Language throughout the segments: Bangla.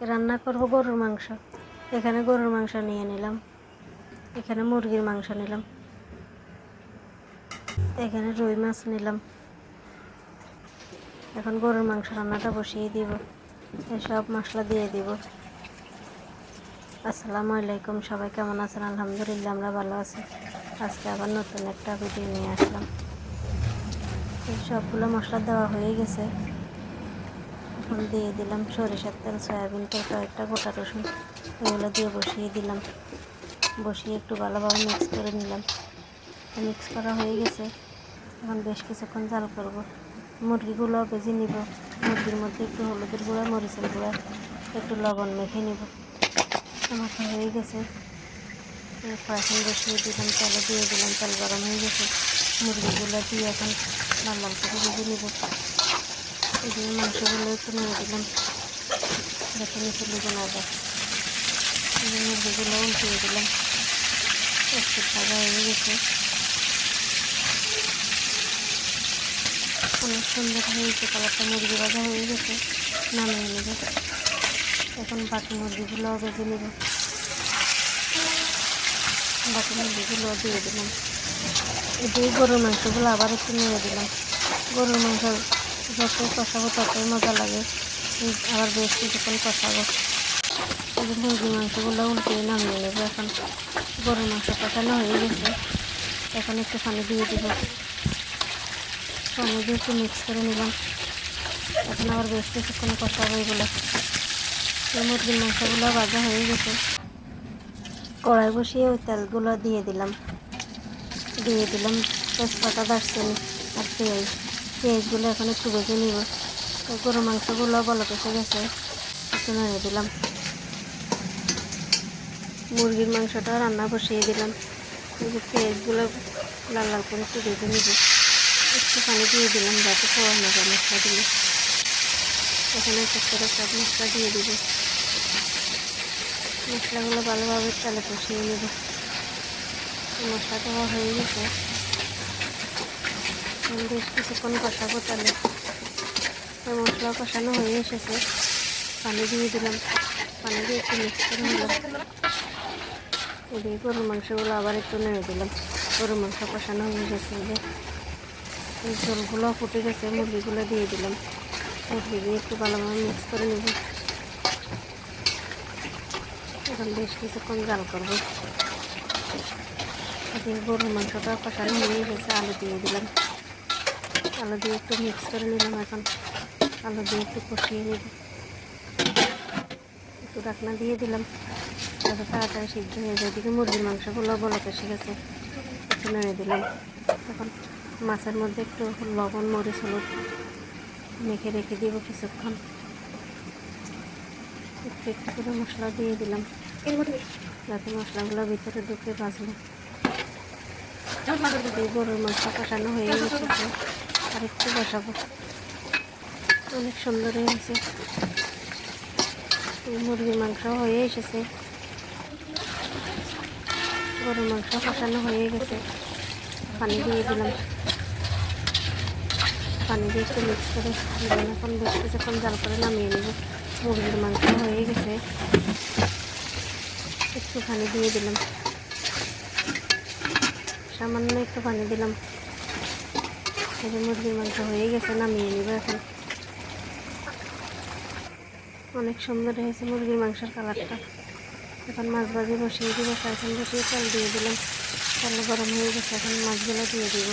রান্না করব গরুর মাংস। এখানে গরুর মাংস নিয়ে নিলাম, এখানে মুরগির মাংস নিলাম, এখানে রুই মাছ নিলাম। এখন গরুর মাংস রান্নাটা বসিয়ে দিব, সব মশলা দিয়ে দিব। আসসালামু আলাইকুম, সবাই কেমন আছেন? আলহামদুলিল্লাহ আমরা ভালো আছি। আজকে আবার নতুন একটা ভিডিও নিয়ে আসলাম। সবগুলো মশলা দেওয়া হয়ে গেছে। এখন দিয়ে দিলাম সরিষার তেল, সয়াবিন তেল, কয়েকটা গোটা রসুন, এগুলো দিয়ে বসিয়ে দিলাম। বসিয়ে একটু ভালোভাবে মিক্স করে নিলাম। মিক্স করা হয়ে গেছে। এখন বেশ কিছুক্ষণ জাল করব। মুরগিগুলো ভেজে নিব। মুরগির মধ্যে একটু হলুদের গুঁড়া, মরিচের গুঁড়া, একটু লবণ মেখে নিব। মাখা হয়ে গেছে। এখন বসিয়ে দিলাম, তেলে দিয়ে দিলাম, তেল গরম হয়ে গেছে। মুরগিগুলো দিয়ে এখন লাল লাল করে ভেজে নিব। এই জন্য মাংসগুলো একটু নেড়ে দিলাম, যাতে নিচে লেগে না যায়। মুরগিগুলো উল্টিয়ে দিলাম। একটু ভাজা হয়ে গেছে, অনেক সুন্দর হয়েছে কালারটা। মুরগি ভাজা হয়ে গেছে, নামিয়ে নেব। এখন বাকি মুরগিগুলো ভেজে নেব। বাকি মুরগিগুলো দিয়ে দিলাম। এই গরুর মাংসগুলো আবার একটু নেড়ে দিলাম। গরুর মাংস যতই কষাবো ততই মজা লাগে, আবার বেশ কিছুক্ষণ কষাবো। এই মুরগির মাংসগুলো উল্টে নামিয়ে নেব। এখন গরুর মাংস কষানো হয়ে গেছে। এখন একটু পানি দিয়ে দিব। পানি দিয়ে একটু মিক্স করে নিলাম। এখন আবার বেশ কিছুক্ষণ কষাবো এগুলো। এই মুরগির মাংসগুলো ভাজা হয়ে গেছে। কড়াই বসিয়ে ওই তেলগুলো দিয়ে দিলাম। তেজপাতা, দারচিনি আর পেঁয়াজগুলো এখন একটু ভেজে নিব। গরুর মাংসগুলো বলক এসে গেছে, একটু নেড়ে দিলাম। মুরগির মাংসটা রান্না বসিয়ে দিলাম। এই যে পেঁয়াজগুলো লাল লাল করে একটু ভেজে নিব। একটু পানি দিয়ে দিলাম যাতে পোড়ানো যায় মশলা দিলে। এখানে এক করে সব মশলা দিয়ে দিব। মশলাগুলো ভালোভাবে তেলে কষিয়ে নেব। মশলা দেওয়া হয়ে গেছে। বেশ কিছুক্ষণ কষাবো তেলে। মশলা কষানো হয়ে এসেছে। পানি দিয়ে দিলাম। পানি দিয়ে একটু মিক্স করে নিলাম। এই গরুর মাংসগুলো আবার একটু নেড়ে দিলাম। গরুর মাংস কষানো হয়ে গেছে। এই ঝোলগুলো ফুটে গেছে। মুরগিগুলো দিয়ে দিলাম। মুরগি দিয়ে একটু ভালোভাবে মিক্স করে নেব। এখন বেশ কিছুক্ষণ জাল করবো। গরুর মাংসটা কষানো হয়ে গেছে। আলু দিয়ে দিলাম। আলু দিয়ে একটু মিক্স করে নিলাম। এখন আলু দিয়ে একটু কষিয়ে নেব। একটু ঢাকনা দিয়ে দিলাম যাতে তাড়াতাড়ি সিদ্ধ হয়ে যায়। এদিকে মুরগির মাংসগুলো বলক এসে গেছে, একটু নেড়ে দিলাম। তখন মাছের মধ্যে একটু লবণ, মরিচ, হলুদ মেখে রেখে দিব কিছুক্ষণ। একটু একটু করে মশলা দিয়ে দিলাম যাতে মশলাগুলো ভিতরে ঢুকে ভাজলো। গরুর মাংস কষানো হয়ে গেছে, আর একটু বসাবো। অনেক সুন্দর হয়েছে। মুরগির মাংস হয়ে এসেছে। গরুর মাংস কষানো হয়ে গেছে। পানি দিয়ে দিলাম। পানি দিয়ে একটু মিক্স করে দিলাম। এখন বেশ কিছুক্ষণ জাল করে নামিয়ে নেব। মুরগির মাংস হয়ে গেছে। একটু পানি দিয়ে দিলাম, সামান্য একটু পানি দিলাম। এই মুরগির মাংস হয়ে গেছে, নামিয়ে নেব। এখন অনেক সুন্দর হয়েছে মুরগির মাংসের কালারটা। এখন মাছ ভাজি বসিয়ে দিব। এখন বসিয়ে তেল দিয়ে দিলাম। তেল গরম হয়ে গেছে। এখন মাছগুলো দিয়ে দিব।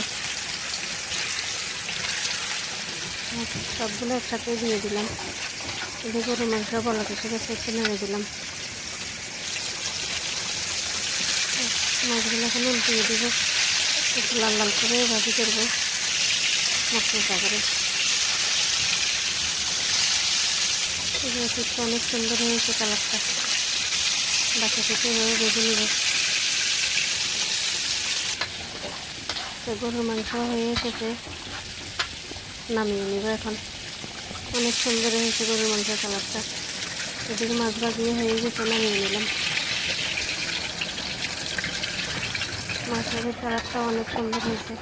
সবগুলো একসাথে দিয়ে দিলাম। এই গরুর মাংস বলক এসে গেছে, একটু নেড়ে দিলাম। মাছগুলো এখন উল্টিয়ে দিব। একটু লাল লাল করে ভাজি করবো মশলা করে। এগুলো অনেক সুন্দর হয়েছে কালারটা। বাকি থেকে এভাবে ভেজে নেব। তো গরুর মাংস হয়ে এসেছে, নামিয়ে নেব। এখন অনেক সুন্দর হয়েছে গরুর মাংসের কালারটা। এদিকে মাছ ভাজিয়ে হয়ে গেছে, নামিয়ে নিলাম। মাছ ভাজির কালারটা অনেক সুন্দর হয়েছে।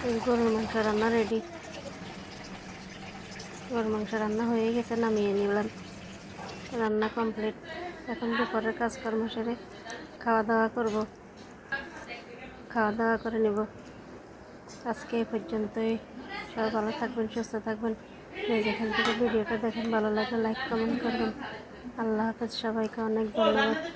এই গরুর মাংস রান্না রেডি। গরুর মাংস রান্না হয়ে গেছে, নামিয়ে নিলাম। রান্না কমপ্লিট। এখন দুপুরের কাজকর্ম সেরে খাওয়া দাওয়া করব, খাওয়া দাওয়া করে নেব। আজকে এই পর্যন্তই। সবাই ভালো থাকবেন, সুস্থ থাকবেন। যেখান থেকে ভিডিওটা দেখেন ভালো লাগলে লাইক কমেন্ট করবেন। আল্লাহ হাফেজ, সবাইকে অনেক ধন্যবাদ।